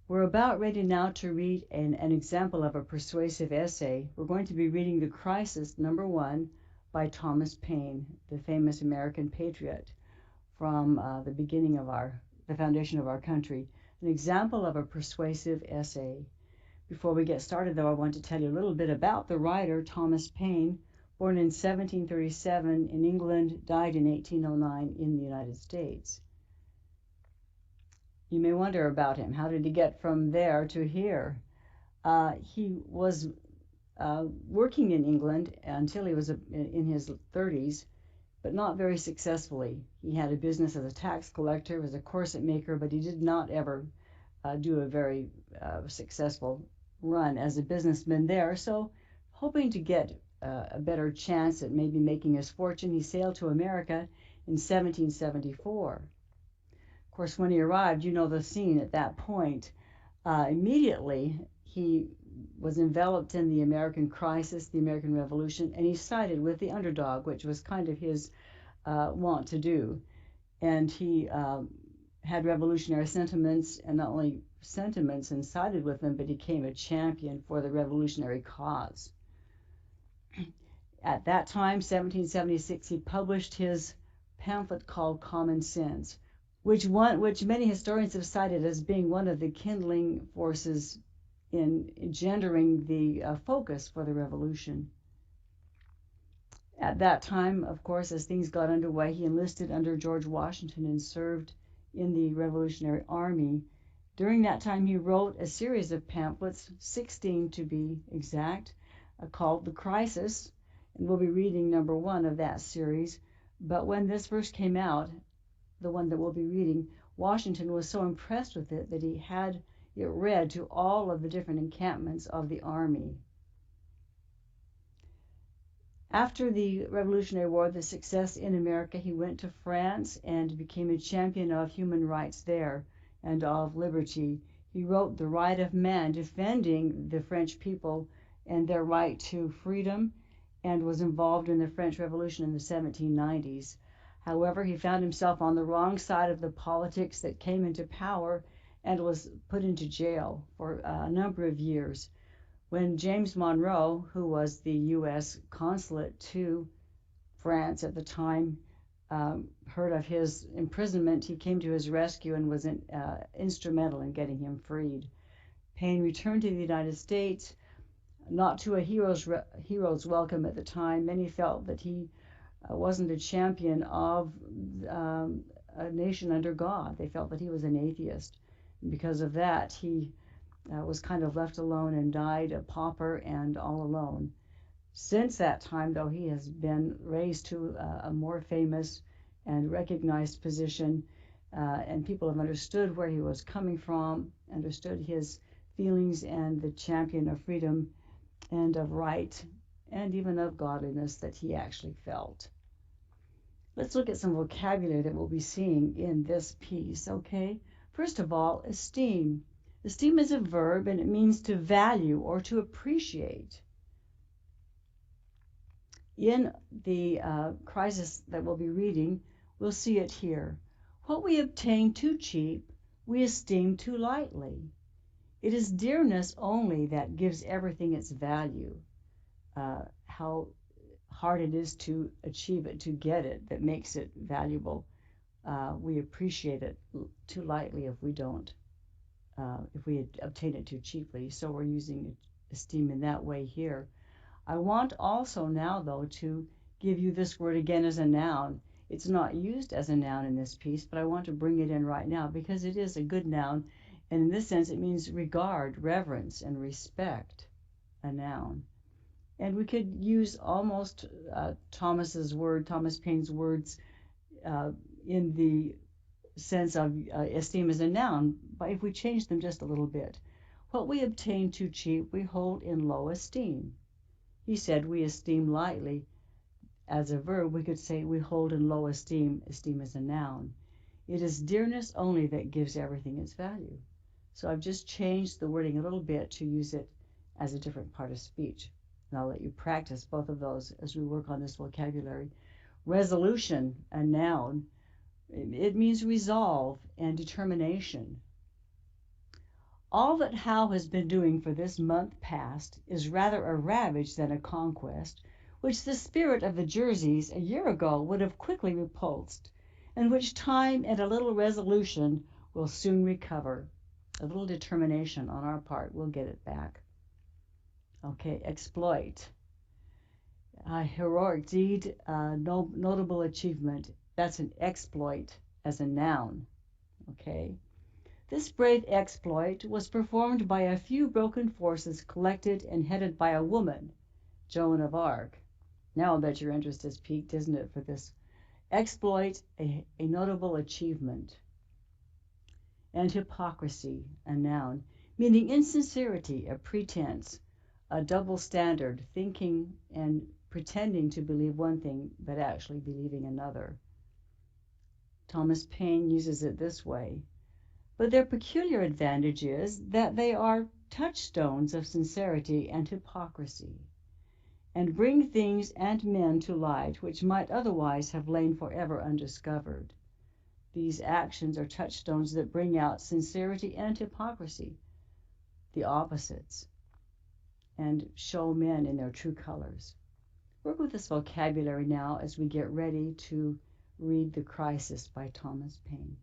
We're about ready now to read an example of a persuasive essay. We're going to be reading The Crisis, number 1, by Thomas Paine, the famous American patriot from the beginning of the foundation of our country. An example of a persuasive essay. Before we get started, though, I want to tell you a little bit about the writer, Thomas Paine, born in 1737 in England, died in 1809 in the United States. You may wonder about him. How did he get from there to here? He was working in England until he was in his 30s, but not very successfully. He had a business as a tax collector, was a corset maker, but he did not ever do a very successful run as a businessman there. So, hoping to get a better chance at maybe making his fortune, he sailed to America in 1774. Of course, when he arrived, you know the scene at that point. Immediately, he was enveloped in the American crisis, the American Revolution, and he sided with the underdog, which was kind of his wont to do. And he had revolutionary sentiments, and not only sentiments and sided with them, but he became a champion for the revolutionary cause. At that time, 1776, he published his pamphlet called Common Sense, which many historians have cited as being one of the kindling forces in engendering the focus for the revolution. At that time, of course, as things got underway, he enlisted under George Washington and served in the Revolutionary Army. During that time, he wrote a series of pamphlets, 16 to be exact, called The Crisis, and we'll be reading number 1 of that series. But when this first came out, the one that we'll be reading, Washington was so impressed with it that he had it read to all of the different encampments of the army. After the Revolutionary War, the success in America, he went to France and became a champion of human rights there and of liberty. He wrote The Right of Man, defending the French people and their right to freedom, and was involved in the French Revolution in the 1790s. However, he found himself on the wrong side of the politics that came into power and was put into jail for a number of years. When James Monroe, who was the U.S. consulate to France at the time, heard of his imprisonment, he came to his rescue and was instrumental in getting him freed. Paine returned to the United States, not to a hero's welcome at the time. Many felt that he wasn't a champion of a nation under God. They felt that he was an atheist. And because of that, he was kind of left alone and died a pauper and all alone. Since that time, though, he has been raised to a more famous and recognized position, and people have understood where he was coming from, understood his feelings, and the champion of freedom and of right and even of godliness that he actually felt. Let's look at some vocabulary that we'll be seeing in this piece, okay? First of all, esteem. Esteem is a verb, and it means to value or to appreciate. In the crisis that we'll be reading, we'll see it here. What we obtain too cheap, we esteem too lightly. It is dearness only that gives everything its value. How hard it is to achieve it, to get it, that makes it valuable. We appreciate it too lightly if we don't, if we obtain it too cheaply. So we're using esteem in that way here. I want also now, though, to give you this word again as a noun. It's not used as a noun in this piece, but I want to bring it in right now because it is a good noun. And in this sense, it means regard, reverence, and respect, a noun. And we could use almost Thomas Paine's words in the sense of esteem as a noun, but if we change them just a little bit. What we obtain too cheap, we hold in low esteem. He said we esteem lightly. As a verb, we could say we hold in low esteem, esteem as a noun. It is dearness only that gives everything its value. So I've just changed the wording a little bit to use it as a different part of speech. And I'll let you practice both of those as we work on this vocabulary. Resolution, a noun. It means resolve and determination. All that Howe has been doing for this month past is rather a ravage than a conquest, which the spirit of the Jerseys a year ago would have quickly repulsed, and which time and a little resolution will soon recover. A little determination on our part will get it back. Okay, exploit. Heroic deed, notable achievement. That's an exploit as a noun. Okay. This brave exploit was performed by a few broken forces collected and headed by a woman, Joan of Arc. Now I'll bet your interest has piqued, isn't it, for this exploit, a notable achievement. And hypocrisy, a noun, meaning insincerity, a pretense, a double standard, thinking and pretending to believe one thing but actually believing another. Thomas Paine uses it this way. But their peculiar advantage is that they are touchstones of sincerity and hypocrisy, and bring things and men to light which might otherwise have lain forever undiscovered. These actions are touchstones that bring out sincerity and hypocrisy, the opposites, and show men in their true colors. Work with this vocabulary now as we get ready to read The Crisis by Thomas Paine.